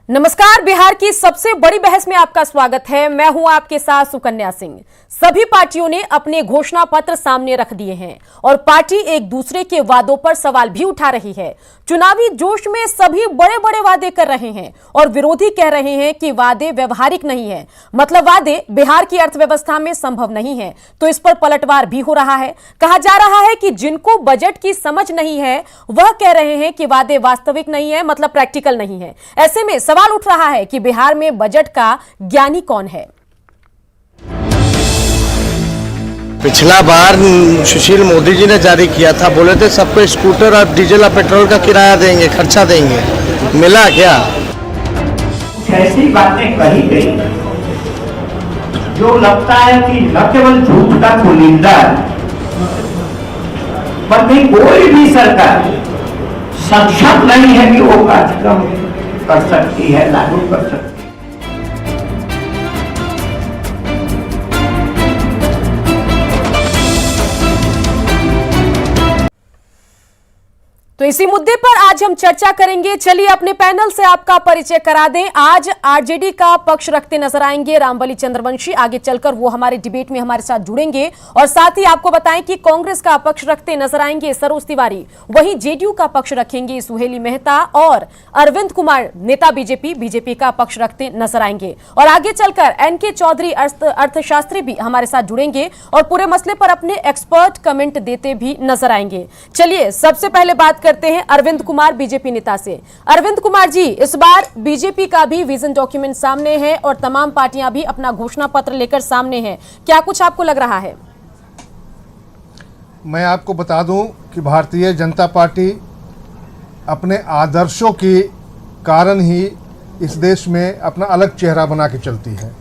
नमस्कार। बिहार की सबसे बड़ी बहस में आपका स्वागत है। मैं हूं आपके साथ सुकन्या सिंह। सभी पार्टियों ने अपने घोषणा पत्र सामने रख दिए हैं और पार्टी एक दूसरे के वादों पर सवाल भी उठा रही है। चुनावी जोश में सभी बड़े बड़े वादे कर रहे हैं और विरोधी कह रहे हैं कि वादे व्यवहारिक नहीं है, मतलब वादे बिहार की अर्थव्यवस्था में संभव नहीं है। तो इस पर पलटवार भी हो रहा है। कहा जा रहा है कि जिनको बजट की समझ नहीं है वह कह रहे हैं कि वादे वास्तविक नहीं है, मतलब प्रैक्टिकल नहीं है। ऐसे में सवाल उठ रहा है कि बिहार में बजट का ज्ञानी कौन है। पिछला बार सुशील मोदी जी ने जारी किया था, बोले थे सबको स्कूटर और डीजल और पेट्रोल का किराया देंगे, खर्चा देंगे। मिला क्या? ऐसी बातें कही गई जो लगता है कि न केवल झूठ का कुनिंदा बल्कि कोई भी सरकार सक्षम नहीं है कि वो कार्यक्रम कर सकती है, लागू कर सकती है। तो इसी मुद्दे पर आज हम चर्चा करेंगे। चलिए अपने पैनल से आपका परिचय करा दें। आज आरजेडी का पक्ष रखते नजर आएंगे रामबली चंद्रवंशी। आगे चलकर वो हमारे डिबेट में हमारे साथ जुड़ेंगे और साथ ही आपको बताएं कि कांग्रेस का पक्ष रखते नजर आएंगे सरोज तिवारी, वहीं जेडीयू का पक्ष रखेंगे सुहेली मेहता और अरविंद कुमार नेता बीजेपी का पक्ष रखते नजर आएंगे। और आगे चलकर एनके चौधरी अर्थशास्त्री भी हमारे साथ जुड़ेंगे और पूरे मसले पर अपने एक्सपर्ट कमेंट देते भी नजर आएंगे। चलिए सबसे पहले बात करते हैं अरविंद कुमार बीजेपी नेता से। अरविंद कुमार जी, इस बार बीजेपी का भी विजन डॉक्यूमेंट सामने है और तमाम पार्टियां भी अपना घोषणा पत्र लेकर सामने हैं, क्या कुछ आपको लग रहा है? मैं आपको बता दूं कि भारतीय जनता पार्टी अपने आदर्शों के कारण ही इस देश में अपना अलग चेहरा बना के चलती है।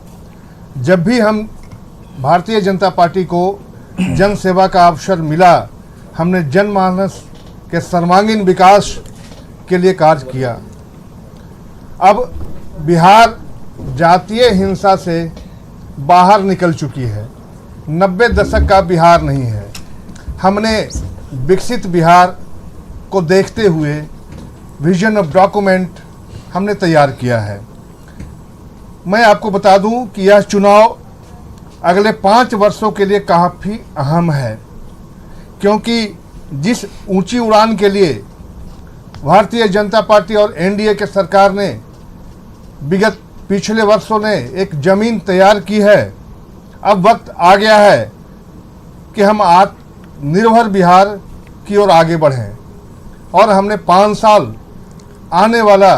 जब भी हम भारतीय जनता पार्टी को जन सेवा का अवसर मिला, हमने जनमानस के सर्वांगीण विकास के लिए कार्य किया। अब बिहार जातीय हिंसा से बाहर निकल चुकी है। 90 दशक का बिहार नहीं है। हमने विकसित बिहार को देखते हुए विजन ऑफ डॉक्यूमेंट हमने तैयार किया है। मैं आपको बता दूं कि यह चुनाव अगले 5 वर्षों के लिए काफ़ी अहम है, क्योंकि जिस ऊंची उड़ान के लिए भारतीय जनता पार्टी और एनडीए के सरकार ने विगत पिछले वर्षों ने एक जमीन तैयार की है, अब वक्त आ गया है कि हम आत्मनिर्भर बिहार की ओर आगे बढ़ें और हमने 5 साल आने वाला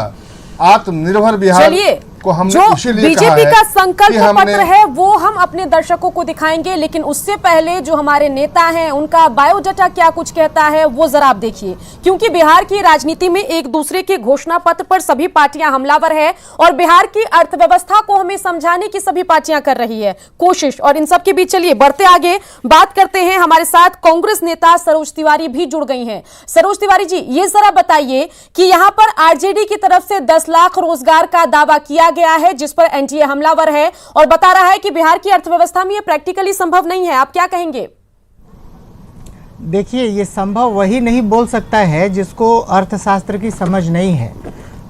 आत्मनिर्भर बिहार को हमने जो बीजेपी का संकल्प पत्र है वो हम अपने दर्शकों को दिखाएंगे, लेकिन उससे पहले जो हमारे नेता हैं उनका बायोडाटा क्या कुछ कहता है वो जरा आप देखिए। क्योंकि बिहार की राजनीति में एक दूसरे के घोषणा पत्र पर सभी पार्टियां हमलावर है और बिहार की अर्थव्यवस्था को हमें समझाने की सभी पार्टियां कर रही है कोशिश। और इन सब के बीच चलिए बढ़ते आगे बात करते हैं। हमारे साथ कांग्रेस नेता सरोज तिवारी भी जुड़ गई हैं। सरोज तिवारी जी, ये जरा बताइए कि यहाँ पर आरजेडी की तरफ से 10 लाख रोजगार का दावा किया गया है जिस पर एनडीए हमलावर है और बता रहा है कि बिहार की अर्थव्यवस्था में यह प्रैक्टिकली संभव नहीं है। आप क्या कहेंगे? देखिए, ये संभव वही नहीं बोल सकता है जिसको अर्थशास्त्र की समझ नहीं है।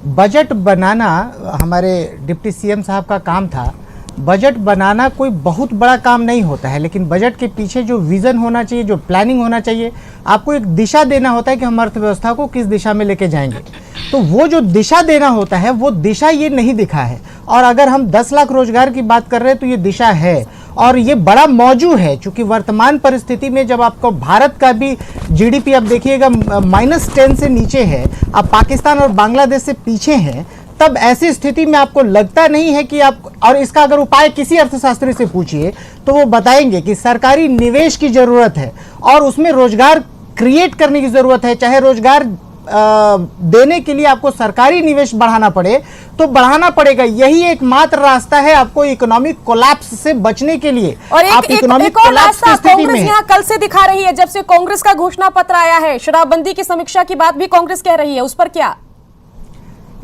बजट बनाना हमारे डिप्टी सीएम साहब का काम था। बजट बनाना कोई बहुत बड़ा काम नहीं होता है, लेकिन बजट के पीछे जो विज़न होना चाहिए, जो प्लानिंग होना चाहिए, आपको एक दिशा देना होता है कि हम अर्थव्यवस्था को किस दिशा में लेके जाएंगे। तो वो जो दिशा देना होता है वो दिशा ये नहीं दिखा है। और अगर हम 10 लाख रोजगार की बात कर रहे हैं तो ये दिशा है और ये बड़ा मौजू है, क्योंकि वर्तमान परिस्थिति में जब आपको भारत का भी जीडीपी अब देखिएगा -10 से नीचे है, अब पाकिस्तान और बांग्लादेश से पीछे हैं, तब ऐसी स्थिति में आपको लगता नहीं है कि आप, और इसका अगर उपाय किसी अर्थशास्त्री से पूछिए तो वो बताएंगे कि सरकारी निवेश की जरूरत है और उसमें रोजगार क्रिएट करने की जरूरत है। चाहे रोजगार देने के लिए आपको सरकारी निवेश बढ़ाना पड़े तो बढ़ाना पड़ेगा। यही एकमात्र रास्ता है आपको इकोनॉमिक कोलैप्स से बचने के लिए। और एक और रास्ता कांग्रेस यहाँ कल से दिखा रही है, जब से कांग्रेस का घोषणा पत्र आया है। शराबबंदी की समीक्षा की बात भी कांग्रेस कह रही है, उस पर क्या?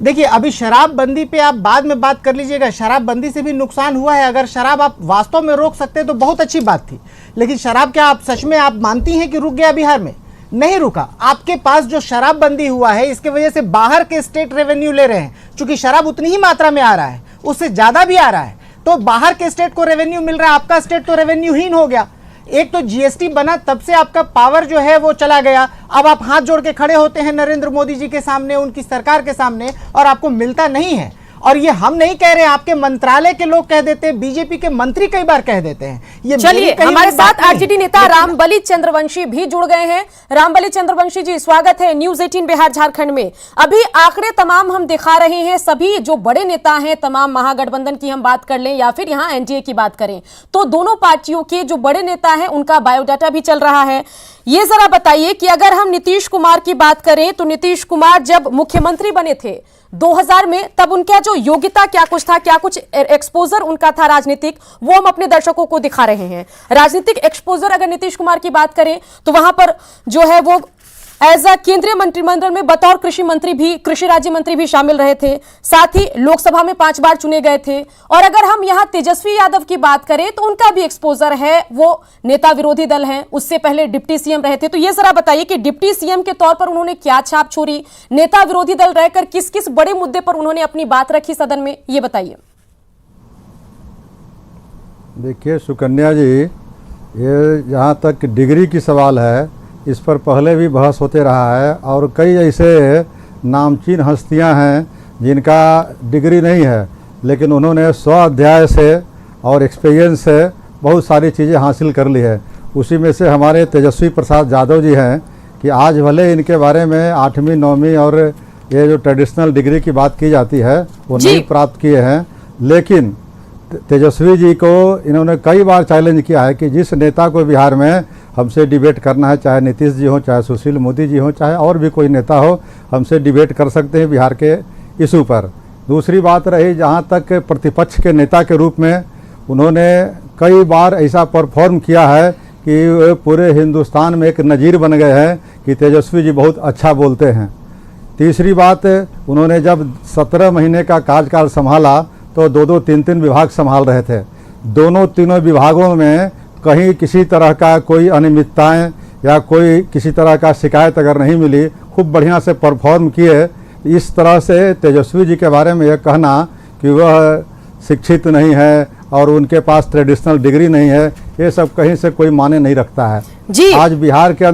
देखिए, अभी शराबबंदी पे आप बाद में बात कर लीजिएगा। शराबबंदी से भी नुकसान हुआ है। अगर शराब आप वास्तव में रोक सकते तो बहुत अच्छी बात थी, लेकिन शराब क्या आप सच में आप मानती हैं कि रुक गया बिहार में? नहीं रुका। आपके पास जो शराबबंदी हुआ है इसके वजह से बाहर के स्टेट रेवेन्यू ले रहे हैं, क्योंकि शराब उतनी ही मात्रा में आ रहा है, उससे ज्यादा भी आ रहा है, तो बाहर के स्टेट को रेवेन्यू मिल रहा है, आपका स्टेट तो रेवेन्यूहीन हो गया। एक तो जीएसटी बना तब से आपका पावर जो है वो चला गया। अब आप हाथ जोड़ के खड़े होते हैं नरेंद्र मोदी जी के सामने, उनकी सरकार के सामने, और आपको मिलता नहीं है। और ये हम नहीं कह रहे, आपके मंत्रालय के लोग कह देते हैं, बीजेपी के मंत्री कई बार कह देते हैं। ये चलिए, हमारे साथ आरजेडी नेता रामबली चंद्रवंशी भी जुड़ गए हैं। रामबली चंद्रवंशी जी, स्वागत है न्यूज 18 बिहार झारखंड में। अभी आंकड़े तमाम हम दिखा रहे हैं, सभी जो बड़े नेता हैं, तमाम महागठबंधन की हम बात कर लें या फिर यहाँ एनडीए की बात करें, तो दोनों पार्टियों के जो बड़े नेता हैं उनका बायोडाटा भी चल रहा है। ये जरा बताइए कि अगर हम नीतीश कुमार की बात करें तो नीतीश कुमार जब मुख्यमंत्री बने थे 2000 में, तब उनका जो योग्यता क्या कुछ था, क्या कुछ एक्सपोजर उनका था राजनीतिक, वो हम अपने दर्शकों को दिखा रहे हैं। राजनीतिक एक्सपोजर अगर नीतीश कुमार की बात करें तो वहां पर जो है वो एज अ केंद्रीय मंत्रिमंडल में बतौर कृषि मंत्री भी, कृषि राज्य मंत्री भी शामिल रहे थे, साथ ही लोकसभा में 5 बार चुने गए थे। और अगर हम यहाँ तेजस्वी यादव की बात करें तो उनका भी एक्सपोजर है, वो नेता विरोधी दल हैं, उससे पहले डिप्टी सीएम रहे थे। तो ये जरा बताइए कि डिप्टी सीएम के तौर पर उन्होंने क्या छाप छोड़ी, नेता विरोधी दल रहकर किस किस बड़े मुद्दे पर उन्होंने अपनी बात रखी सदन में, ये बताइए। देखिए सुकन्या जी, ये जहाँ तक डिग्री की सवाल है, इस पर पहले भी बहस होते रहा है, और कई ऐसे नामचीन हस्तियां हैं जिनका डिग्री नहीं है, लेकिन उन्होंने 100 अध्याय से और एक्सपीरियंस से बहुत सारी चीज़ें हासिल कर ली है। उसी में से हमारे तेजस्वी प्रसाद यादव जी हैं कि आज भले इनके बारे में 8वीं 9वीं और ये जो ट्रेडिशनल डिग्री की बात की जाती है वो नहीं प्राप्त किए हैं, लेकिन तेजस्वी जी को इन्होंने कई बार चैलेंज किया है कि जिस नेता को बिहार में हमसे डिबेट करना है, चाहे नीतीश जी हो, चाहे सुशील मोदी जी हो, चाहे और भी कोई नेता हो, हमसे डिबेट कर सकते हैं बिहार के इशू पर। दूसरी बात रही जहाँ तक प्रतिपक्ष के नेता के रूप में, उन्होंने कई बार ऐसा परफॉर्म किया है कि पूरे हिंदुस्तान में एक नज़ीर बन गए हैं कि तेजस्वी जी बहुत अच्छा बोलते हैं। तीसरी बात, उन्होंने जब 17 महीने का कार्यकाल संभाला तो 2-2, 3-3 विभाग संभाल रहे थे। दोनों तीनों विभागों में कहीं किसी तरह का कोई अनियमितताएं या कोई किसी तरह का शिकायत अगर नहीं मिली, खूब बढ़िया से परफॉर्म किए। इस तरह से तेजस्वी जी के बारे में यह कहना कि वह शिक्षित नहीं है और उनके पास ट्रेडिशनल डिग्री नहीं है, ये सब कहीं से कोई माने नहीं रखता है जी। आज बिहार के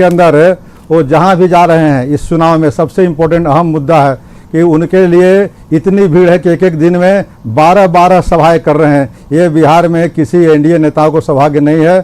अंदर वो जहाँ भी जा रहे हैं इस चुनाव में, सबसे इम्पोर्टेंट अहम मुद्दा है कि उनके लिए इतनी भीड़ है कि एक एक दिन में 12-12 सभाएं कर रहे हैं। ये बिहार में किसी एनडीए नेताओं को सौभाग्य नहीं है।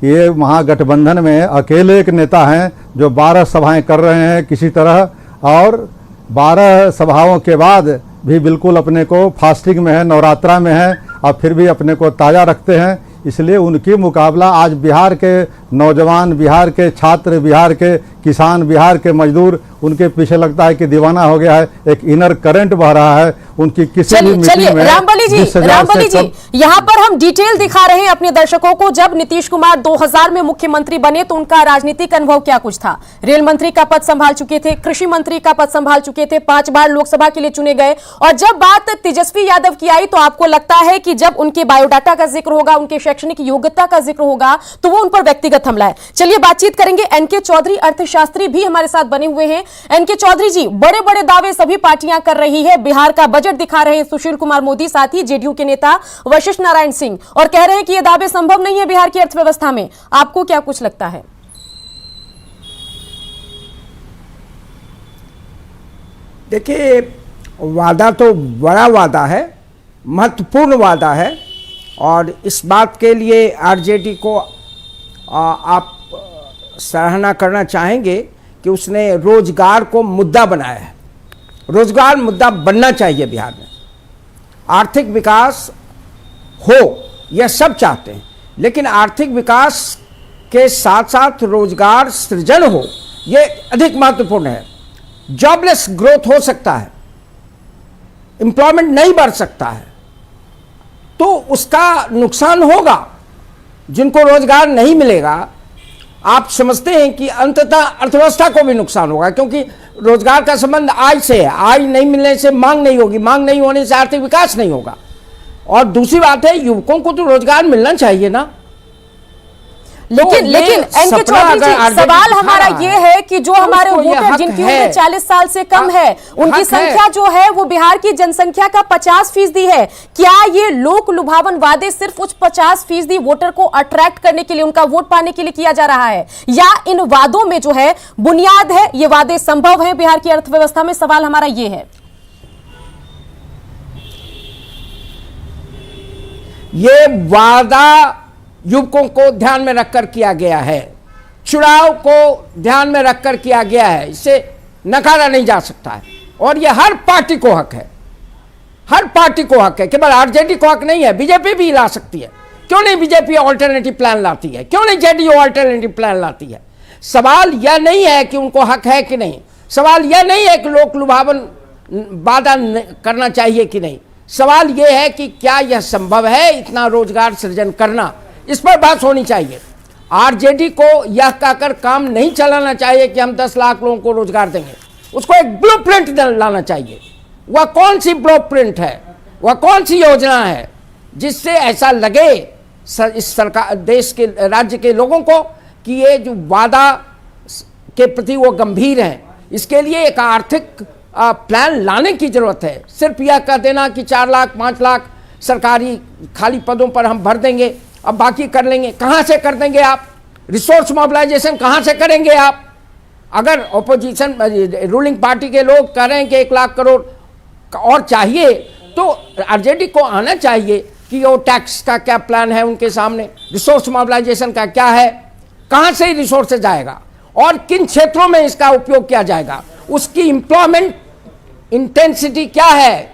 ये महागठबंधन में अकेले एक नेता हैं जो 12 सभाएं कर रहे हैं किसी तरह, और 12 सभाओं के बाद भी बिल्कुल अपने को फास्टिंग में है, नवरात्रा में है, और फिर भी अपने को ताज़ा रखते हैं। इसलिए उनकी मुकाबला आज बिहार के नौजवान, बिहार के छात्र, बिहार के किसान, बिहार के मजदूर, उनके पीछे लगता है कि दीवाना हो गया है, एक इनर करंट बह रहा है उनकी किसी भी मीटिंग में। रामबली जी, यहाँ पर हम डिटेल दिखा रहे हैं अपने दर्शकों को। जब नीतीश कुमार 2000 में मुख्यमंत्री बने तो उनका राजनीतिक अनुभव क्या कुछ था। रेल मंत्री का पद संभाल चुके थे, कृषि मंत्री का पद संभाल चुके थे, 5 बार लोकसभा के लिए चुने गए। और जब बात तेजस्वी यादव की आई तो आपको लगता है कि जब उनके बायोडाटा का जिक्र होगा, उनके शैक्षणिक योग्यता का जिक्र होगा, तो वो उन पर व्यक्तिगत हमला है। चलिए बातचीत करेंगे। एनके चौधरी अर्थशास्त्री भी हमारे साथ बने हुए हैं। एनके चौधरी जी, बड़े बड़े दावे सभी पार्टियां कर रही है, बिहार का बजट दिखा रहे हैं सुशील कुमार मोदी, साथ ही जेडीयू के नेता वशिष्ठ नारायण सिंह, और कह रहे हैं कि ये दावे संभव नहीं है बिहार की अर्थव्यवस्था में। आपको क्या कुछ लगता है? देखिए, वादा तो बड़ा वादा है, महत्वपूर्ण वादा है, और इस बात के लिए आरजेडी को आप सराहना करना चाहेंगे कि उसने रोजगार को मुद्दा बनाया है। रोजगार मुद्दा बनना चाहिए बिहार में। आर्थिक विकास हो यह सब चाहते हैं, लेकिन आर्थिक विकास के साथ साथ रोजगार सृजन हो यह अधिक महत्वपूर्ण है। जॉबलेस ग्रोथ हो सकता है, एम्प्लॉयमेंट नहीं बढ़ सकता है, तो उसका नुकसान होगा। जिनको रोजगार नहीं मिलेगा, आप समझते हैं कि अंततः अर्थव्यवस्था को भी नुकसान होगा, क्योंकि रोजगार का संबंध आय से है। आय नहीं मिलने से मांग नहीं होगी, मांग नहीं होने से आर्थिक विकास नहीं होगा। और दूसरी बात है, युवकों को तो रोजगार मिलना चाहिए ना। लेकिन ये एनके सपना चौधरी अगर जी, आरजेडी सवाल दिखा हमारा रहा ये है, है कि जो हमारे उसको ये वोटर हक जिनकी है। उम्र 40 साल से कम है, उनकी हक संख्या है। जो है वो बिहार की जनसंख्या का 50% है। क्या ये लोक लुभावन वादे सिर्फ उस 50% वोटर को अट्रैक्ट करने के लिए, उनका वोट पाने के लिए किया जा रहा है, या इन वादों में जो है बुनियाद है, ये वादे संभव है बिहार की अर्थव्यवस्था में? सवाल हमारा ये है। ये वादा युवकों को ध्यान में रखकर किया गया है, चुनाव को ध्यान में रखकर किया गया है, इसे नकारा नहीं जा सकता है। और ये हर पार्टी को हक है, हर पार्टी को हक है, केवल आरजेडी को हक नहीं है, बीजेपी भी ला सकती है। क्यों नहीं बीजेपी ऑल्टरनेटिव प्लान लाती है? क्यों नहीं जेडीयू ऑल्टरनेटिव प्लान लाती है? सवाल यह नहीं है कि उनको हक है कि नहीं, सवाल यह नहीं है कि लोक लुभावन वादा करना चाहिए कि नहीं, सवाल यह है कि क्या यह संभव है इतना रोजगार सृजन करना, इस पर बात होनी चाहिए। आरजेडी को यह कहकर काम नहीं चलाना चाहिए कि हम 10 लाख लोगों को रोजगार देंगे, उसको एक ब्लूप्रिंट लाना चाहिए। वह कौन सी ब्लूप्रिंट है, वह कौन सी योजना है जिससे ऐसा लगे इस सरकार, देश के, राज्य के लोगों को कि ये जो वादा के प्रति वो गंभीर हैं। इसके लिए एक आर्थिक प्लान लाने की जरूरत है। सिर्फ यह कह देना कि 4 लाख 5 लाख सरकारी खाली पदों पर हम भर देंगे, अब बाकी कर लेंगे, कहाँ से कर देंगे आप? रिसोर्स मोबिलाइजेशन कहाँ से करेंगे आप? अगर ऑपोजिशन रूलिंग पार्टी के लोग कह रहे हैं कि 1 लाख करोड़ और चाहिए, तो आरजेडी को आना चाहिए कि वो टैक्स का क्या प्लान है उनके सामने, रिसोर्स मोबिलाइजेशन का क्या है, कहाँ से रिसोर्स जाएगा और किन क्षेत्रों में इसका उपयोग किया जाएगा, उसकी एम्प्लॉयमेंट इंटेंसिटी क्या है,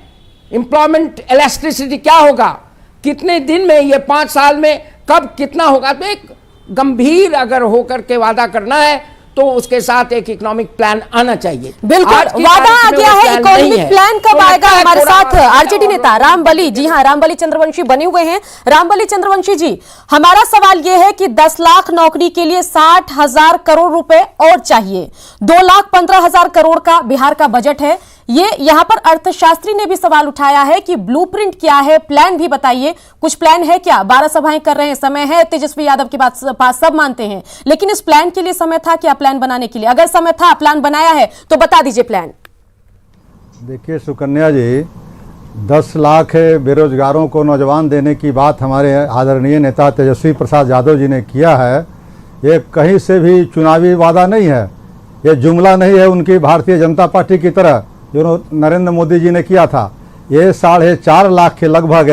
एम्प्लॉयमेंट इलास्टिसिटी क्या होगा, कितने दिन में, ये 5 साल में कब कितना होगा। तो एक गंभीर अगर होकर के वादा करना है तो उसके साथ एक इकोनॉमिक प्लान आना चाहिए। बिल्कुल, वादा आ गया है, इकोनॉमिक प्लान कब आएगा? हमारे साथ आरजेडी नेता रामबली, जी हाँ, रामबली चंद्रवंशी बने हुए हैं। रामबली चंद्रवंशी जी, हमारा सवाल यह है कि 10 लाख नौकरी के लिए 60,000 करोड़ रुपए और चाहिए, 2,15,000 करोड़ का बिहार का बजट है। ये यहां पर अर्थशास्त्री ने भी सवाल उठाया है कि ब्लूप्रिंट क्या है, प्लान भी बताइए, कुछ प्लान है क्या? 12 सभाएं कर रहे हैं, समय है, तेजस्वी यादव के पास सब मानते हैं, लेकिन इस प्लान के लिए समय था क्या? प्लान बनाने के लिए अगर समय था, प्लान बनाया है तो बता दीजिए प्लान। देखिए सुकन्या जी, 10 लाख बेरोजगारों को नौजवान देने की बात हमारे आदरणीय नेता तेजस्वी प्रसाद यादव जी ने किया है। ये कहीं से भी चुनावी वादा नहीं है, ये जुमला नहीं है उनकी भारतीय जनता पार्टी की तरह जो नरेंद्र मोदी जी ने किया था। ये 4.5 लाख के लगभग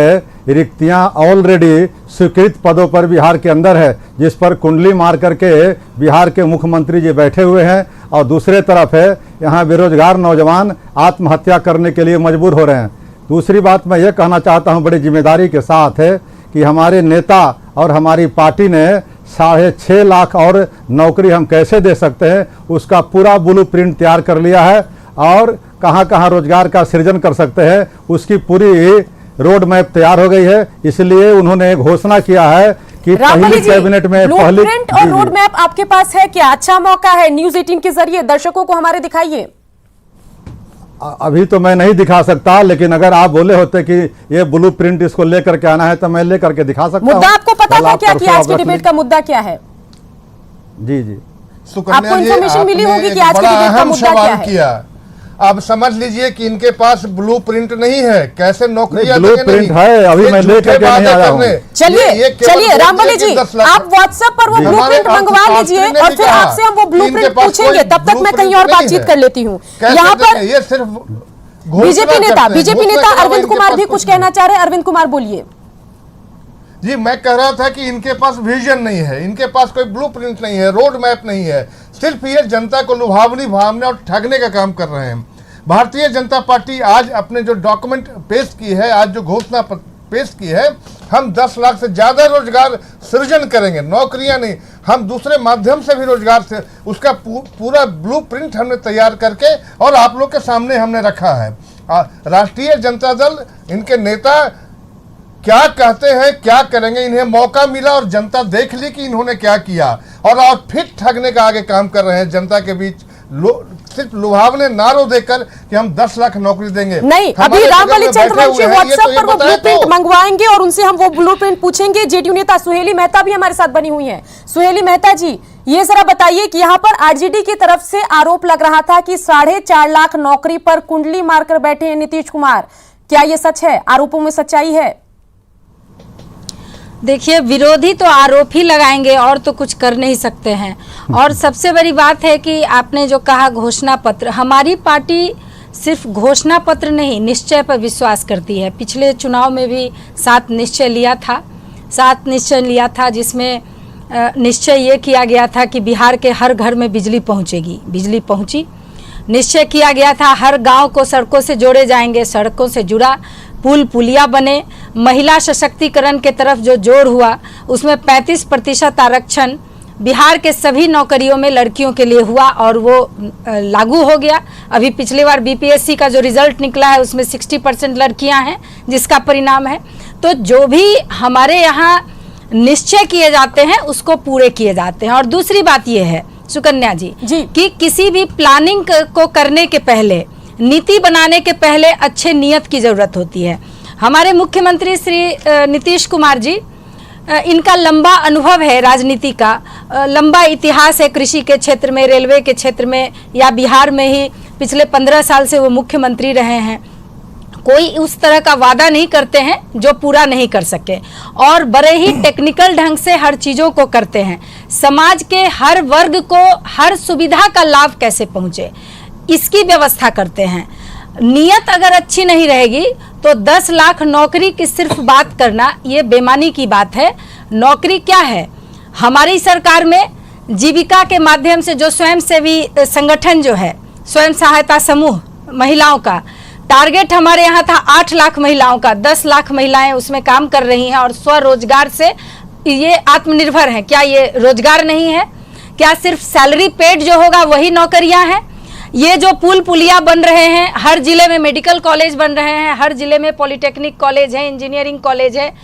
रिक्तियां ऑलरेडी स्वीकृत पदों पर बिहार के अंदर है, जिस पर कुंडली मार करके बिहार के मुख्यमंत्री जी बैठे हुए हैं, और दूसरे तरफ है यहाँ बेरोजगार नौजवान आत्महत्या करने के लिए मजबूर हो रहे हैं। दूसरी बात मैं ये कहना चाहता हूँ बड़ी जिम्मेदारी के साथ है कि हमारे नेता और हमारी पार्टी ने 6.5 लाख और नौकरी हम कैसे दे सकते हैं उसका पूरा ब्लूप्रिंट तैयार कर लिया है, और कहाँ कहाँ रोजगार का सृजन कर सकते हैं उसकी पूरी रोड मैप तैयार हो गई है। इसलिए उन्होंने घोषणा किया है कि पहली कैबिनेट में पहली ब्लूप्रिंट और रोड मैप आपके पास है क्या? अच्छा मौका है, न्यूज़ 18 के जरिए दर्शकों को हमारे दिखाइए। अभी तो मैं नहीं दिखा सकता, लेकिन अगर आप बोले होते कि ये ब्लूप्रिंट इसको लेकर के आना है तो मैं लेकर के दिखा सकता हूं। मुद्दा आपको पता था क्या कि आज की डिबेट का मुद्दा क्या है? जी जी, आपको इन्फॉर्मेशन मिली होगी कि आज की डिबेट का मुद्दा क्या है? अब समझ लीजिए कि इनके पास ब्लूप्रिंट नहीं है, कैसे नौकरियां ब्लूप्रिंट है, अभी मैं लेकर के नहीं आया हूं। चलिए रामबली जी, आप व्हाट्सएप पर वो ब्लूप्रिंट मंगवा लीजिए और फिर आपसे हम वो ब्लूप्रिंट पूछेंगे। तब तक मैं कहीं और बातचीत कर लेती हूँ। यहाँ पर ये सिर्फ बीजेपी नेता अरविंद कुमार भी कुछ कहना चाह रहे हैं। अरविंद कुमार बोलिए। जी, मैं कह रहा था कि इनके पास विजन नहीं है, इनके पास कोई ब्लूप्रिंट नहीं है, रोड मैप नहीं है, सिर्फ ये जनता को लुभावनी भावने और ठगने का काम कर रहे हैं। भारतीय जनता पार्टी आज अपने जो डॉक्यूमेंट पेश की है, आज जो घोषणा पेश की है, हम 10 लाख से ज्यादा रोजगार सृजन करेंगे, नौकरियां नहीं, हम दूसरे माध्यम से भी रोजगार से उसका पूरा ब्लूप्रिंट हमने तैयार करके और आप लोग के सामने हमने रखा है। राष्ट्रीय जनता दल, इनके नेता क्या कहते हैं, क्या करेंगे, इन्हें मौका मिला और जनता देख ली कि इन्होंने क्या किया, और फिर ठगने का आगे काम कर रहे हैं, जनता के बीच सिर्फ लुभावने नारों देकर कि हम 10 लाख नौकरी देंगे। नहीं, अभी रामबली चंद्रवंशी व्हाट्सएप पर वो ब्लूप्रिंट मंगवाएंगे और उनसे हम वो ब्लूप्रिंट पूछेंगे। जेडीयू नेता सुहेली मेहता भी हमारे साथ बनी हुई हैं। सुहेली मेहता जी, ये जरा बताइए कि यहाँ पर आरजेडी की तरफ से आरोप लग रहा था कि 4.5 लाख नौकरी पर कुंडली मारकर बैठे हैं नीतीश कुमार, क्या ये सच है? आरोपों में सच्चाई है? देखिए, विरोधी तो आरोप ही लगाएंगे और तो कुछ कर नहीं सकते हैं। और सबसे बड़ी बात है कि आपने जो कहा घोषणा पत्र, हमारी पार्टी सिर्फ घोषणा पत्र नहीं, निश्चय पर विश्वास करती है। पिछले चुनाव में भी 7 निश्चय लिया था जिसमें निश्चय ये किया गया था कि बिहार के हर घर में बिजली पहुंचेगी, बिजली पहुंची। निश्चय किया गया था हर गांव को सड़कों से जोड़े जाएंगे, सड़कों से जुड़ा, पुल पुलिया बने। महिला सशक्तिकरण के तरफ जो जोर हुआ उसमें 35% आरक्षण बिहार के सभी नौकरियों में लड़कियों के लिए हुआ और वो लागू हो गया। अभी पिछली बार बीपीएससी का जो रिजल्ट निकला है उसमें 60% लड़कियां हैं, जिसका परिणाम है। तो जो भी हमारे यहाँ निश्चय किए जाते हैं उसको पूरे किए जाते हैं। और दूसरी बात ये है सुकन्या जी कि किसी भी प्लानिंग को करने के पहले, नीति बनाने के पहले अच्छे नियत की जरूरत होती है। हमारे मुख्यमंत्री श्री नीतीश कुमार जी, इनका लंबा अनुभव है राजनीति का, लंबा इतिहास है कृषि के क्षेत्र में, रेलवे के क्षेत्र में, या बिहार में ही पिछले 15 साल से वो मुख्यमंत्री रहे हैं। कोई उस तरह का वादा नहीं करते हैं जो पूरा नहीं कर सके और बड़े ही टेक्निकल ढंग से हर चीज़ों को करते हैं। समाज के हर वर्ग को हर सुविधा का लाभ कैसे पहुँचे इसकी व्यवस्था करते हैं। नियत अगर अच्छी नहीं रहेगी तो 10 लाख नौकरी की सिर्फ बात करना ये बेमानी की बात है। नौकरी क्या है? हमारी सरकार में जीविका के माध्यम से जो स्वयंसेवी संगठन जो है, स्वयं सहायता समूह महिलाओं का टारगेट हमारे यहाँ था 8 लाख महिलाओं का। 10 लाख महिलाएं उसमें काम कर रही हैं और स्वरोजगार से ये आत्मनिर्भर हैं। क्या ये रोजगार नहीं है? क्या सिर्फ सैलरी पेड जो होगा वही नौकरियां हैं? ये जो पुल पुलिया बन रहे हैं, हर जिले में मेडिकल कॉलेज बन रहे हैं, हर जिले में पॉलिटेक्निक कॉलेज है, इंजीनियरिंग कॉलेज है,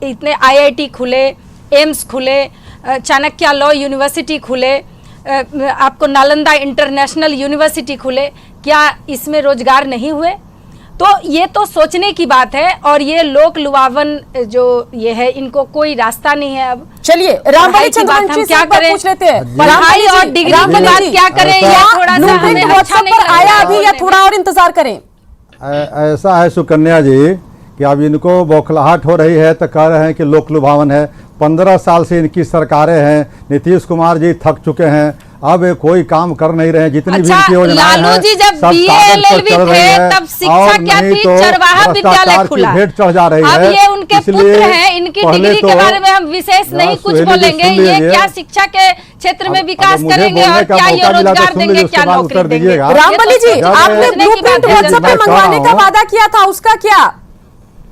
इतने आईआईटी खुले, एम्स खुले, चाणक्य लॉ यूनिवर्सिटी खुले, आपको नालंदा इंटरनेशनल यूनिवर्सिटी खुले, क्या इसमें रोजगार नहीं हुए? तो ये तो सोचने की बात है और ये लोक लुभावन जो ये है, इनको कोई रास्ता नहीं है। अब चलिए रामबली चंद्रवंशी हम क्या करें, पूछ लेते हैं, पढ़ाई और डिग्री की बात क्या करें, ये थोड़ा सा हमें अच्छा नहीं लग आया रहा अभी या थोड़ा और इंतजार करें? ऐसा है सुकन्या जी कि अब इनको बौखलाहट हो रही है तो कह रहे हैं कि लोक लुभावन है। 15 साल से इनकी सरकारें हैं, नीतीश कुमार जी थक चुके हैं, अब कोई काम कर नहीं रहे हैं। जितनी भी इनकी योजनाएं हैं लालू जी जब BA-LLB थे तब शिक्षा क्या थी? चरवाहा विद्यालय खुला, भेंट चढ़ जा रही है। अब ये उनके पुत्र हैं, इनकी डिग्री के बारे में हम विशेष नहीं कुछ बोलेंगे। ये क्या शिक्षा के क्षेत्र में विकास करेंगे और क्या ये रोजगार देंगे, क्या नौकरी देंगे? रामबली जी, आपने ब्लूप्रिंट व्हाट्सएप पे मंगवाने का वादा किया था, उसका क्या?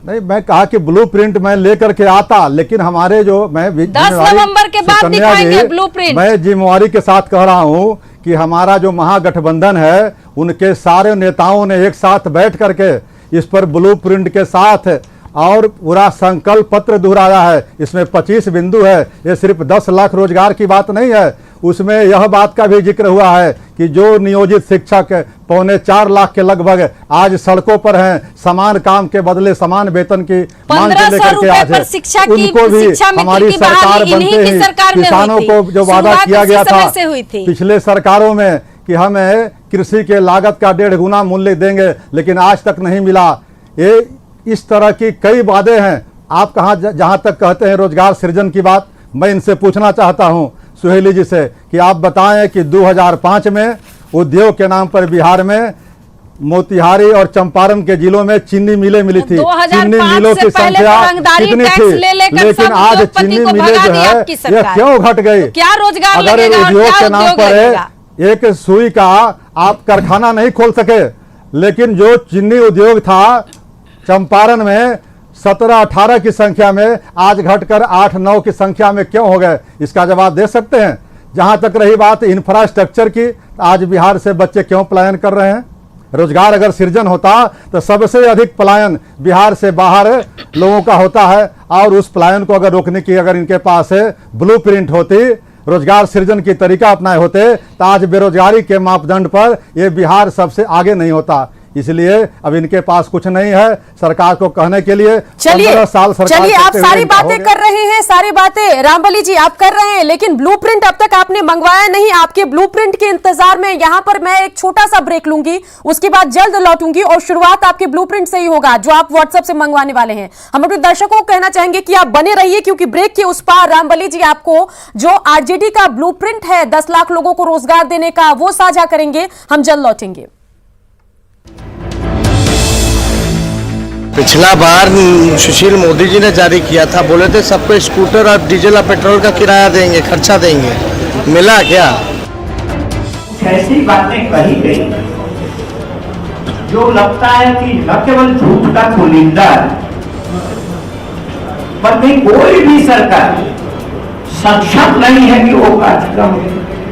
नहीं, मैं कहा कि ब्लूप्रिंट मैं लेकर के आता, लेकिन हमारे जो मैं 10 नवंबर के बाद दिखाएंगे ब्लूप्रिंट। मैं जिम्मेवारी के साथ कह रहा हूं कि हमारा जो महागठबंधन है उनके सारे नेताओं ने एक साथ बैठ करके इस पर ब्लूप्रिंट के साथ और पूरा संकल्प पत्र दोहराया है। इसमें 25 बिंदु है, ये सिर्फ 10 लाख रोजगार की बात नहीं है। उसमें यह बात का भी जिक्र हुआ है कि जो नियोजित शिक्षक 4.25 लाख के लगभग आज सड़कों पर हैं, समान काम के बदले समान वेतन की मांग के लेकर के आज है, उनको भी हमारी सरकार बनते ही किसानों को जो वादा किया गया था पिछले सरकारों में कि हमें कृषि के लागत का 1.5 गुना मूल्य देंगे, लेकिन आज तक नहीं मिला। ये इस तरह की कई वादे हैं। आप कहाँ जहाँ तक कहते हैं रोजगार सृजन की बात, मैं इनसे पूछना चाहता हूँ सुहेली जी से कि आप बताएं कि 2005 में उद्योग के नाम पर बिहार में मोतिहारी और चंपारण के जिलों में चीनी मिलें मिली थी। चीनी मिलों की संख्या कितनी थी, लेकिन आज चीनी मिलें जो है ये क्यों घट गई? क्या रोजगार अगर उद्योग के नाम पर एक सुई का आप कारखाना नहीं खोल सके, लेकिन जो चीनी उद्योग था चंपारण में 17-18 की संख्या में आज घटकर 8-9 की संख्या में क्यों हो गए? इसका जवाब दे सकते हैं? जहां तक रही बात इंफ्रास्ट्रक्चर की, आज बिहार से बच्चे क्यों पलायन कर रहे हैं? रोजगार अगर सृजन होता तो सबसे अधिक पलायन बिहार से बाहर लोगों का होता है, और उस पलायन को अगर रोकने की अगर इनके पास ब्लूप्रिंट होती रोजगार सृजन की तरीका अपनाए होते तो आज बेरोजगारी के मापदंड पर ये बिहार सबसे आगे नहीं होता। इसलिए अब इनके पास कुछ नहीं है सरकार को कहने के लिए। 15 साल सरकार चलिए आप करते हुए सारी इनका हो बातें गया। कर रहे हैं, सारी बातें रामबली जी आप कर रहे हैं, लेकिन ब्लूप्रिंट अब तक आपने मंगवाया नहीं। आपके ब्लूप्रिंट के इंतजार में यहां पर मैं एक छोटा सा ब्रेक लूंगी, उसके बाद जल्द लौटूंगी और शुरुआत आपके ब्लूप्रिंट से ही होगा जो आप व्हाट्सएप से मंगवाने वाले हैं। हम अपने दर्शकों को कहना चाहेंगे कि आप बने रहिए, क्योंकि ब्रेक के उस पार रामबली जी आपको जो आरजेडी का ब्लूप्रिंट है 10 लाख लोगों को रोजगार देने का, वो साझा करेंगे। हम जल्द लौटेंगे। पिछला बार सुशील मोदी जी ने जारी किया था, बोले थे सबको स्कूटर और डीजल और पेट्रोल का किराया देंगे, खर्चा देंगे, मिला क्या? ऐसी बातें कही गई जो लगता है कि न केवल झूठ का पुलिंदा बल्कि कोई भी सरकार सक्षम नहीं है कि वो कार्यक्रम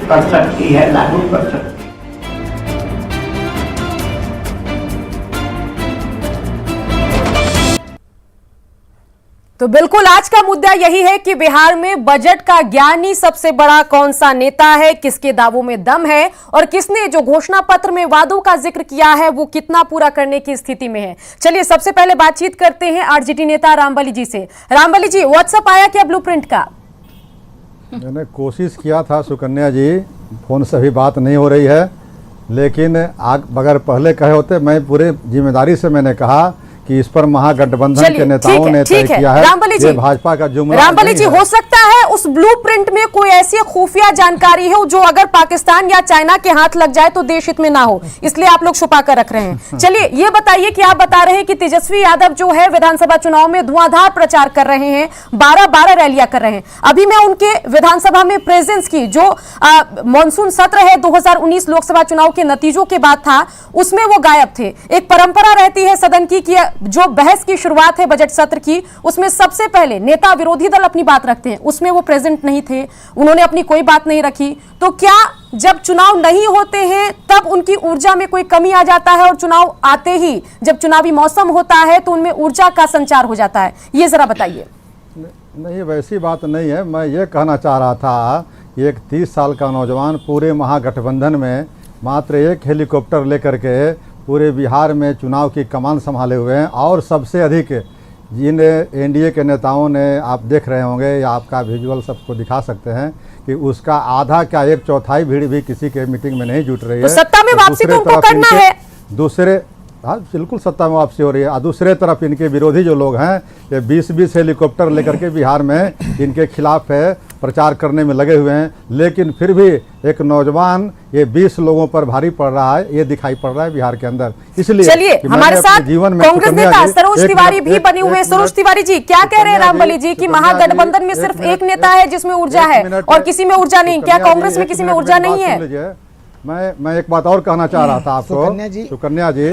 कर सकती है, लागू कर सकती है। तो बिल्कुल आज का मुद्दा यही है कि बिहार में बजट का ज्ञानी सबसे बड़ा कौन सा नेता है, किसके दावों में दम है और किसने जो घोषणा पत्र में वादों का जिक्र किया है वो कितना पूरा करने की स्थिति में है। चलिए सबसे पहले बातचीत करते हैं आरजेडी नेता रामबली जी से। रामबली जी, व्हाट्सएप आया क्या ब्लूप्रिंट का? मैंने कोशिश किया था सुकन्या जी, फोन से भी बात नहीं हो रही है, लेकिन अगर पहले कहे होते मैं पूरे जिम्मेदारी से मैंने कहा कि इस पर महागठबंधन के नेताओं ने तय किया है, ये भाजपा का जुमला रामबली जी, हो सकता है उस ब्लूप्रिंट में कोई ऐसी खुफिया जानकारी हो जो अगर पाकिस्तान या चाइना के हाथ लग जाए तो देश हित में ना हो, इसलिए आप लोग छुपा कर रख रहे हैं। चलिए ये बताइए कि आप बता रहे हैं कि तेजस्वी यादव जो है विधानसभा चुनाव में धुआंधार प्रचार कर रहे हैं, 12-12 रैलियां कर रहे हैं। अभी मैं उनके विधानसभा में प्रेजेंस की जो मानसून सत्र है 2019 लोकसभा चुनाव के नतीजों के बाद था, उसमें वो गायब थे। एक परंपरा रहती है सदन की कि जो बहस की शुरुआत है बजट सत्र की, उसमें सबसे पहले नेता विरोधी दल अपनी बात रखते हैं, उसमें वो प्रेजेंट नहीं थे, उन्होंने अपनी कोई बात नहीं रखी। तो क्या जब चुनाव नहीं होते हैं तब उनकी ऊर्जा में कोई कमी आ जाता है और चुनाव आते ही जब चुनावी मौसम होता है तो उनमें ऊर्जा का संचार हो जाता है? ये जरा बताइए। नहीं, वैसी बात नहीं है। मैं ये कहना चाह रहा था, एक 30 साल का नौजवान पूरे महागठबंधन में मात्र एक हेलीकॉप्टर लेकर के पूरे बिहार में चुनाव की कमान संभाले हुए हैं, और सबसे अधिक जिन एनडीए के नेताओं ने, आप देख रहे होंगे या आपका विजुअल सबको दिखा सकते हैं कि उसका आधा क्या 1/4 भीड़ भी किसी के मीटिंग में नहीं जुट रही है। तो सत्ता में वापसी तो उनको करना है। दूसरे, हाँ बिल्कुल सत्ता में वापसी हो रही है। और दूसरे तरफ इनके विरोधी जो लोग हैं ये 20-20 हेलीकॉप्टर लेकर के बिहार में इनके खिलाफ है प्रचार करने में लगे हुए हैं, लेकिन फिर भी एक नौजवान ये 20 लोगों पर भारी पड़ रहा है, ये दिखाई पड़ रहा है बिहार के अंदर। इसलिए चलिए हमारे साथ जीवन में कांग्रेस नेता सरोज तिवारी भी बने हुए हैं। सरोज तिवारी जी, क्या कह रहे हैं रामबली जी कि महागठबंधन में सिर्फ एक नेता है जिसमें ऊर्जा है और किसी में ऊर्जा नहीं? क्या कांग्रेस में किसी में ऊर्जा नहीं है? मैं एक बात और कहना चाह रहा था आपको सुकन्या जी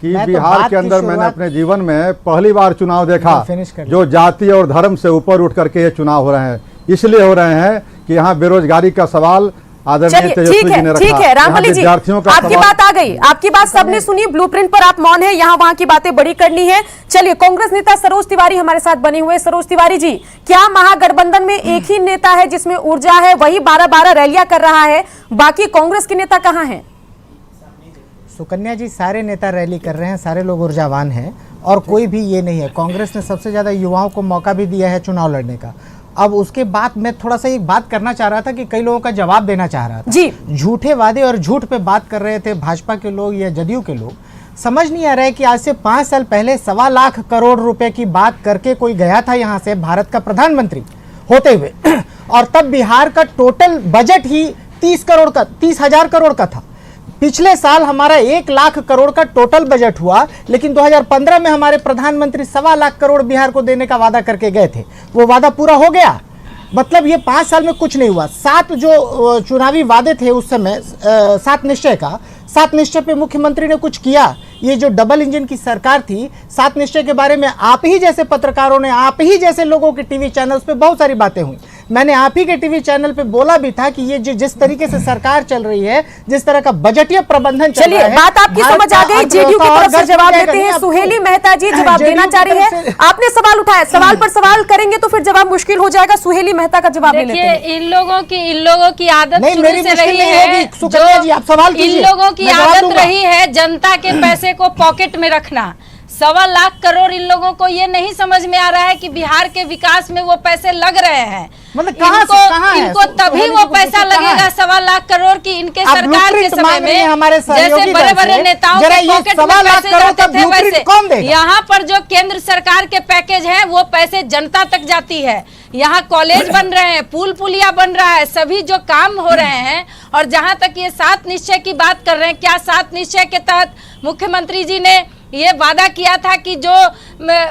कि बिहार के अंदर मैंने अपने जीवन में पहली बार चुनाव देखा जो जाति और धर्म से ऊपर उठ करके ये चुनाव हो रहे हैं। इसलिए हो रहे हैं कि यहाँ बेरोजगारी का सवाल आदरणीय तेजस्वी जी ने रखा। ठीक है रामबली जी, आपकी बात आ गई, आपकी बात सबने सुनी। ब्लूप्रिंट पर आप मौन है, यहाँ वहां की बातें बड़ी करनी है। चलिए कांग्रेस नेता सरोज तिवारी हमारे साथ बने हुए। सरोज तिवारी जी, क्या महागठबंधन में एक ही नेता है जिसमें ऊर्जा है, वही 12-12 रैलियां कर रहा है, बाकी कांग्रेस के नेता कहाँ हैं? सुकन्या जी, सारे नेता रैली कर रहे हैं, सारे लोग ऊर्जावान हैं और कोई भी ये नहीं है। कांग्रेस ने सबसे ज़्यादा युवाओं को मौका भी दिया है चुनाव लड़ने का। अब उसके बाद मैं थोड़ा सा एक बात करना चाह रहा था कि कई लोगों का जवाब देना चाह रहा था जी। झूठे वादे और झूठ पे बात कर रहे थे भाजपा के लोग या जदयू के लोग। समझ नहीं आ रहा है कि आज से 5 साल पहले 1.25 लाख करोड़ रुपए की बात करके कोई गया था यहाँ से भारत का प्रधानमंत्री होते हुए और तब बिहार का टोटल बजट ही 30,000 करोड़ का था। पिछले साल हमारा 1 लाख करोड़ का टोटल बजट हुआ, लेकिन 2015 में हमारे प्रधानमंत्री 1.25 लाख करोड़ बिहार को देने का वादा करके गए थे। वो वादा पूरा हो गया? मतलब ये 5 साल में कुछ नहीं हुआ। 7 जो चुनावी वादे थे उस समय 7 निश्चय का, 7 निश्चय पे मुख्यमंत्री ने कुछ किया? ये जो डबल इंजन की सरकार थी, 7 निश्चय के बारे में आप ही जैसे पत्रकारों ने, आप ही जैसे लोगों के टीवी चैनल्स पे बहुत सारी बातें हुई, मैंने आप ही के टीवी चैनल पे बोला भी था कि ये जिस तरीके से सरकार चल रही है, जिस तरह का बजटीय प्रबंधन चल रहा है, बात आपकी समझ आ गई। जेडीयू की तरफ से जवाब देते हैं सुहेली मेहता जी, जवाब देना चाह रही है। आपने सवाल उठाया, सवाल पर सवाल करेंगे तो फिर जवाब मुश्किल हो जाएगा। सुहेली मेहता का जवाब ले लेते हैं। इन लोगों की आदत नहीं, शुरू मेरी से मुश्किल रही नहीं है, होगी। सुकन्या जी, आप सवाल कीजिए, इन लोगों की मैं जवाब आदत दूंगा। रही है जनता के पैसे को पॉकेट में रखना। 1.25 लाख करोड़ इन लोगों को ये नहीं समझ में आ रहा है कि बिहार के विकास में वो पैसे लग रहे हैं। मतलब कहाँ है? इनको तभी वो पैसा लगेगा 1.25 लाख करोड़ की इनके सरकार के समय में, हमारे जैसे बड़े बड़े नेताओं के पॉकेट में पैसे जाते थे, वैसे यहाँ पर जो केंद्र सरकार के पैकेज है वो पैसे जनता तक जाती है। यहाँ कॉलेज बन रहे हैं, पुल पुलिया बन रहा है, सभी जो काम हो रहे हैं। और जहाँ तक ये 7 निश्चय की बात कर रहे हैं, क्या 7 निश्चय के तहत मुख्यमंत्री जी ने ये वादा किया था कि जो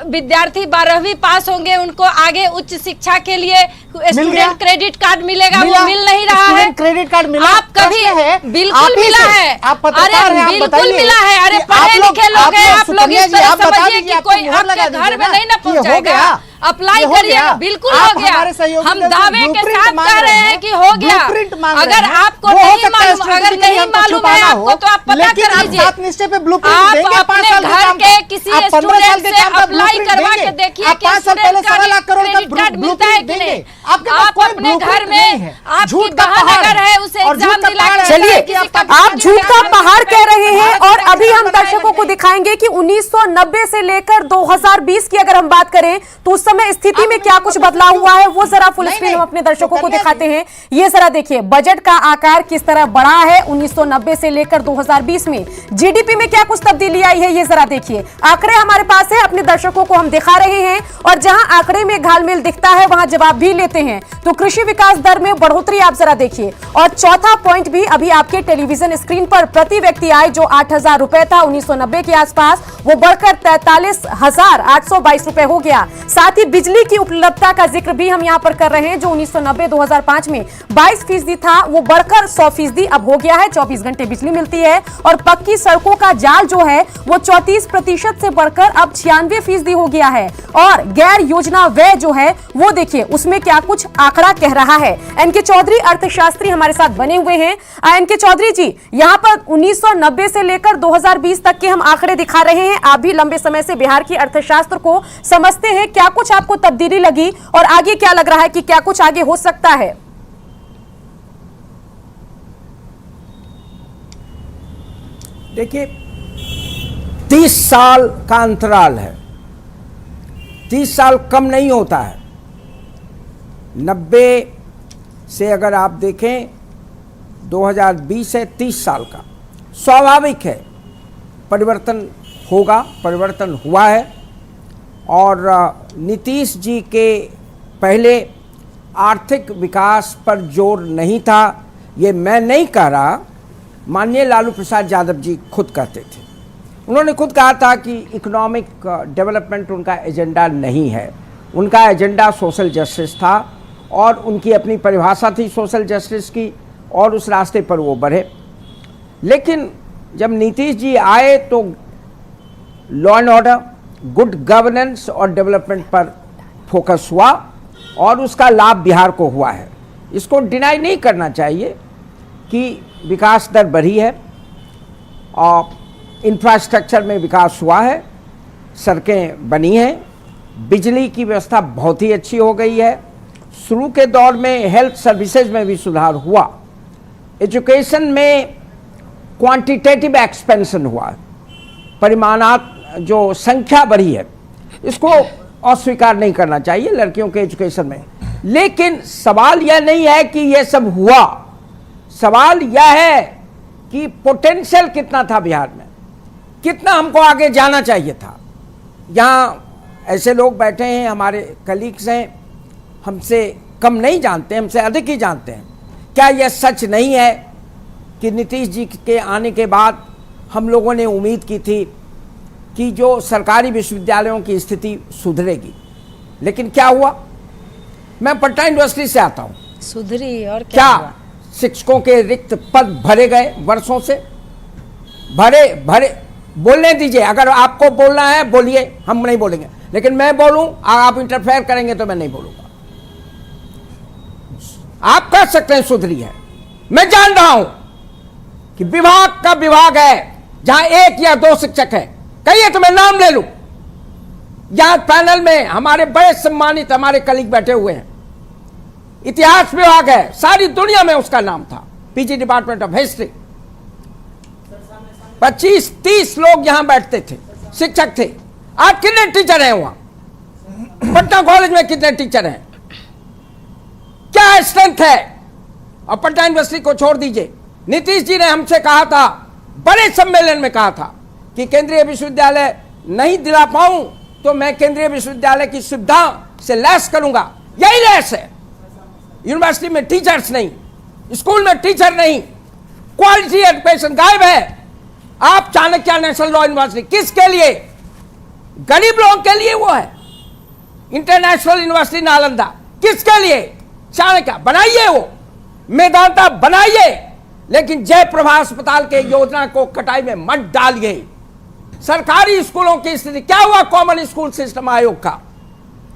विद्यार्थी 12वीं पास होंगे उनको आगे उच्च शिक्षा के लिए स्टूडेंट क्रेडिट कार्ड मिलेगा? वो मिल नहीं रहा है। क्रेडिट कार्ड मिला? आप कभी बिल्कुल मिला है? अरे बिल्कुल मिला है। अरे पढ़े लिखे लोग हैं आप लोग, इस तरह समझिए कि कोई आपके घर में नहीं ना पहुंचाएगा। अप्लाई करिए, बिल्कुल हो गया। हम दावे के साथ कह रहे हैं कि हो गया। अगर आपको नहीं मालूम, अगर नहीं मालूम है आपको तो आप पता कर लीजिए। आप अपने घर के किसी स्टूडेंट से अप्लाई करवा के देखिए कि स्टूडेंट का क्रेडिट कार्ड मिलता है कि नहीं। आप अपने घर में आपकी बहन अगर है उसे एग्जाम दिला के, चलिए आप झूठ का पहाड़ कह रहे हैं। और अभी हम दर्शकों को दिखाएंगे कि 1990 से लेकर 2020 की अगर हम बात करें तो उस समय स्थिति में क्या कुछ बदलाव हुआ है वो जरा फुल स्क्रीन हम अपने दर्शकों को दिखाते हैं। ये जरा देखिए बजट का आकार किस तरह बढ़ा है 1990 से लेकर 2020 में। जीडीपी में क्या कुछ तब्दीली आई है ये जरा देखिए। आंकड़े हमारे पास है, अपने दर्शकों को हम दिखा रहे हैं और जहां आंकड़े में घालमेल दिखता है वहां जवाब भी लेते हैं। तो कृषि विकास दर में बढ़ोतरी आप जरा देखिए। और चौथा पॉइंट भी अभी आपके टेलीविजन स्क्रीन पर, प्रति व्यक्ति आय जो 8,000 रुपए था 1990 के आसपास, वो बढ़कर 43,822 रुपए हो गया। साथ ही बिजली की उपलब्धता का जिक्र भी हम यहां पर कर रहे हैं, जो 1990-2005 में 22% था वो बढ़कर 100% अब हो गया है। 24 घंटे बिजली मिलती है। और पक्की सड़कों का जाल जो है वो 34% से बढ़कर अब 96% हो गया है। और गैर योजना व्यय जो है वो देखिए उसमें क्या कुछ आंकड़ा कह रहा है। एनके चौधरी अर्थशास्त्री हमारे साथ बने हुए हैं। एनके चौधरी जी, यहां पर 1990 से लेकर 2020 तक के हम आंकड़े दिखा रहे हैं। आप भी लंबे समय से बिहार की अर्थशास्त्र को समझते हैं, क्या कुछ आपको तब्दीली लगी और आगे क्या लग रहा है कि क्या कुछ आगे हो सकता है? देखिए 30 साल का अंतराल है, 30 साल कम नहीं होता है। 90 से अगर आप देखें 2020 है 30 साल का, स्वाभाविक है परिवर्तन होगा, परिवर्तन हुआ है। और नीतीश जी के पहले आर्थिक विकास पर जोर नहीं था, ये मैं नहीं कह रहा, माननीय लालू प्रसाद यादव जी खुद कहते थे। उन्होंने खुद कहा था कि इकोनॉमिक डेवलपमेंट उनका एजेंडा नहीं है, उनका एजेंडा सोशल जस्टिस था और उनकी अपनी परिभाषा थी सोशल जस्टिस की और उस रास्ते पर वो बढ़े। लेकिन जब नीतीश जी आए तो law and order, good governance और डेवलपमेंट पर फोकस हुआ और उसका लाभ बिहार को हुआ है। इसको डिनाई नहीं करना चाहिए कि विकास दर बढ़ी है और इंफ्रास्ट्रक्चर में विकास हुआ है, सड़कें बनी हैं, बिजली की व्यवस्था बहुत ही अच्छी हो गई है। शुरू के दौर में हेल्थ सर्विसेज में भी सुधार हुआ, एजुकेशन में क्वांटिटेटिव एक्सपेंशन हुआ, परिमाणात्मक जो संख्या बढ़ी है, इसको अस्वीकार नहीं करना चाहिए लड़कियों के एजुकेशन में। लेकिन सवाल यह नहीं है कि यह सब हुआ, सवाल यह है कि पोटेंशियल कितना था बिहार में, कितना हमको आगे जाना चाहिए था। यहाँ ऐसे लोग बैठे हैं, हमारे कलीग्स हैं, हमसे कम नहीं जानते, हमसे अधिक ही जानते हैं। क्या यह सच नहीं है कि नीतीश जी के आने के बाद हम लोगों ने उम्मीद की थी कि जो सरकारी विश्वविद्यालयों की स्थिति सुधरेगी, लेकिन क्या हुआ? मैं पटना यूनिवर्सिटी से आता हूँ, सुधरी और क्या हुआ? शिक्षकों के रिक्त पद भरे गए, वर्षों से भरे बोलने दीजिए, अगर आपको बोलना है बोलिए, हम नहीं बोलेंगे। लेकिन मैं बोलूं, आप इंटरफेयर करेंगे तो मैं नहीं बोलूंगा। आप कह सकते हैं सुधरी है। मैं जान रहा हूं कि विभाग का विभाग है जहां 1 या 2 शिक्षक है, कहिए तो मैं नाम ले लूं। यहां पैनल में हमारे बड़े सम्मानित हमारे कलीग बैठे हुए हैं। इतिहास विभाग है, सारी दुनिया में उसका नाम था, पीजी डिपार्टमेंट ऑफ हिस्ट्री। 25-30 लोग यहां बैठते थे, शिक्षक थे। आज कितने टीचर हैं वहां? पटना कॉलेज में कितने टीचर हैं? क्या स्ट्रेंथ है? और पटना यूनिवर्सिटी को छोड़ दीजिए। नीतीश जी ने हमसे कहा था, बड़े सम्मेलन में कहा था कि केंद्रीय विश्वविद्यालय नहीं दिला पाऊं तो मैं केंद्रीय विश्वविद्यालय की सुविधा से लैस करूंगा। यही लैस है। यूनिवर्सिटी में टीचर्स नहीं, स्कूल में टीचर नहीं, क्वालिटी एजुकेशन गायब है। आप चाणक्य नेशनल लॉ यूनिवर्सिटी किसके लिए? गरीब लोगों के लिए वो है। इंटरनेशनल यूनिवर्सिटी नालंदा किसके लिए? चाणक्य बनाइए, वो मेदांता बनाइए, लेकिन जयप्रभा अस्पताल के योजना को कटाई में मत डालिए। सरकारी स्कूलों की स्थिति क्या हुआ? कॉमन स्कूल सिस्टम आयोग का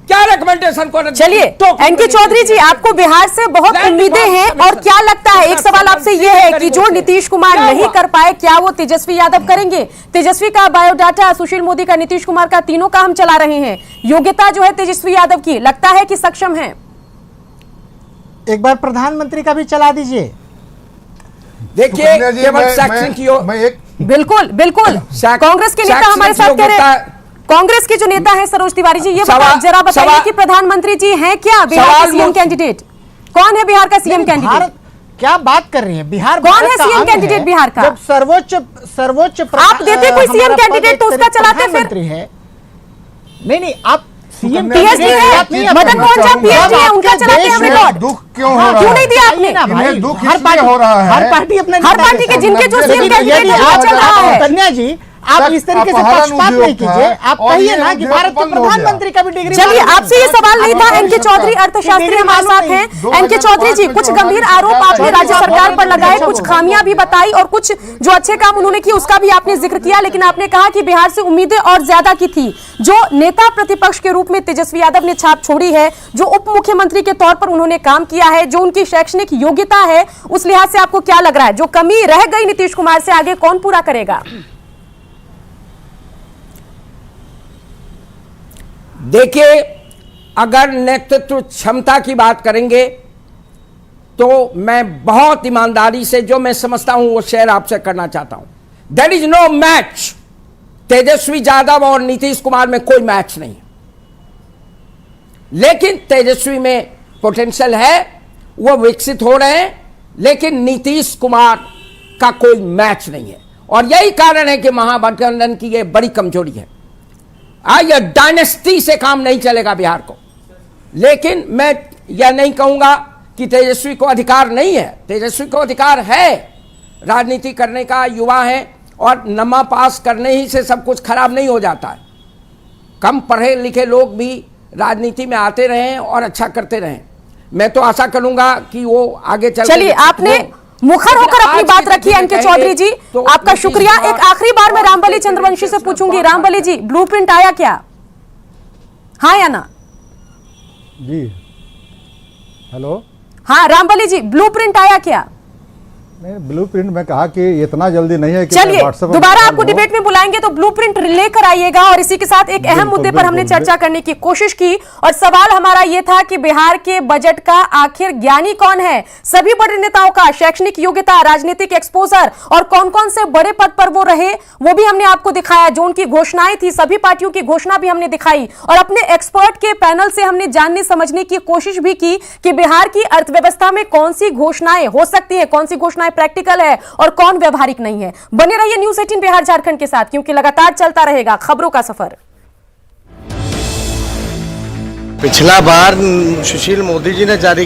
क्या रिकमेंडेशन को? चलिए एनके चौधरी जी, आपको बिहार से बहुत उम्मीदें हैं और क्या लगता है, एक सवाल आपसे ये है कि जो नीतीश कुमार नहीं कर पाए, क्या वो तेजस्वी यादव करेंगे? तेजस्वी का बायोडाटा, सुशील मोदी का, नीतीश कुमार का, तीनों का हम चला रहे हैं। योग्यता जो है तेजस्वी यादव की, लगता है कि सक्षम है? एक बार प्रधानमंत्री का भी चला दीजिए। देखिए, केवल शैक्षणिक बिल्कुल बिल्कुल, कांग्रेस के नेता हमारे साथ कह रहे हैं। कांग्रेस के जो नेता हैं सरोज तिवारी जी, ये जरा बताइए कि प्रधानमंत्री जी हैं क्या बिहार के सीएम कैंडिडेट? कौन है बिहार का सीएम कैंडिडेट? क्या बात कर रही है? बिहार कौन है सीएम कैंडिडेट बिहार का? जब सर्वोच्च आप देते कोई सीएम कैंडिडेट तो उसका चलाते फिर? नहीं, आप सीएम पीएचडी है, मदन मोहन झा पीएचडी है, उनका चलाते हैं रिकॉर्ड। दुख क्यों हो रहा है? क्यों नहीं दिया आपने? इन्हें दुख इसलिए हो रहा है, हर पार्टी अपने हर पार्टी के जिनके जो सीएम कैंडिडेट है वो चल रहा है। कन्या जी, आप इस तरीके से पक्षपात नहीं कीजिए। आप कहिए ना कि भारत के प्रधानमंत्री का भी डिग्री। चलिए, आपसे ये सवाल नहीं था। एनके चौधरी अर्थशास्त्री हमारे साथ हैं। एनके चौधरी जी, कुछ गंभीर आरोप आपने राज्य सरकार पर लगाए, कुछ खामियां भी बताई और कुछ जो अच्छे काम उन्होंने किए उसका भी आपने जिक्र किया, लेकिन आपने कहा कि बिहार से उम्मीदें और ज्यादा की थी। जो नेता प्रतिपक्ष के रूप में तेजस्वी यादव ने छाप छोड़ी है, जो उप मुख्यमंत्री के तौर पर उन्होंने काम किया है, जो उनकी शैक्षणिक योग्यता है, उस लिहाज से आपको क्या लग रहा है? जो कमी रह गई नीतीश कुमार से, आगे कौन पूरा करेगा? देखिए, अगर नेतृत्व क्षमता की बात करेंगे तो मैं बहुत ईमानदारी से जो मैं समझता हूं वो शेयर आपसे करना चाहता हूं। There is no match. Tejashwi Yadav और नीतीश कुमार में कोई मैच नहीं है, लेकिन तेजस्वी में पोटेंशियल है, वो विकसित हो रहे हैं, लेकिन नीतीश कुमार का कोई मैच नहीं है। और यही कारण है कि महागठबंधन की ये बड़ी कमजोरी है। ये डायनेस्टी से काम नहीं चलेगा बिहार को। लेकिन मैं यह नहीं कहूंगा कि तेजस्वी को अधिकार नहीं है। तेजस्वी को अधिकार है राजनीति करने का, युवा है, और नमा पास करने ही से सब कुछ खराब नहीं हो जाता है। कम पढ़े लिखे लोग भी राजनीति में आते रहे और अच्छा करते रहे। मैं तो आशा करूंगा कि वो आगे चलिए, आपने मुखर होकर अपनी बात रखी। एनके चौधरी जी, आपका शुक्रिया। एक आखिरी बार मैं रामबली चंद्रवंशी से पूछूंगी। रामबली जी, ब्लूप्रिंट आया क्या? हाँ या ना? जी, हेलो। हाँ रामबली जी, ब्लूप्रिंट आया क्या? नहीं, ब्लूप्रिंट में कहा कि इतना जल्दी नहीं है कि चलिए, दोबारा आपको डिबेट में बुलाएंगे तो ब्लूप्रिंट लेकर आइएगा। और इसी के साथ एक अहम मुद्दे पर हमने चर्चा करने की कोशिश की और सवाल हमारा यह था कि बिहार के बजट का आखिर ज्ञानी कौन है? सभी बड़े नेताओं का शैक्षणिक योग्यता, राजनीतिक एक्सपोजर और कौन कौन से बड़े पद पर वो रहे वो भी हमने आपको दिखाया। जो उनकी घोषणाएं थी, सभी पार्टियों की घोषणा भी हमने दिखाई और अपने एक्सपर्ट के पैनल से हमने जानने समझने की कोशिश भी की कि बिहार की अर्थव्यवस्था में कौन सी घोषणाएं हो सकती है, कौन सी घोषणाएं प्रैक्टिकल है और कौन व्यवहारिक नहीं है। बने रहिए न्यूज़ 18 बिहार झारखंड के साथ, क्योंकि लगातार चलता रहेगा खबरों का सफर। पिछला बार सुशील मोदी जी ने जारी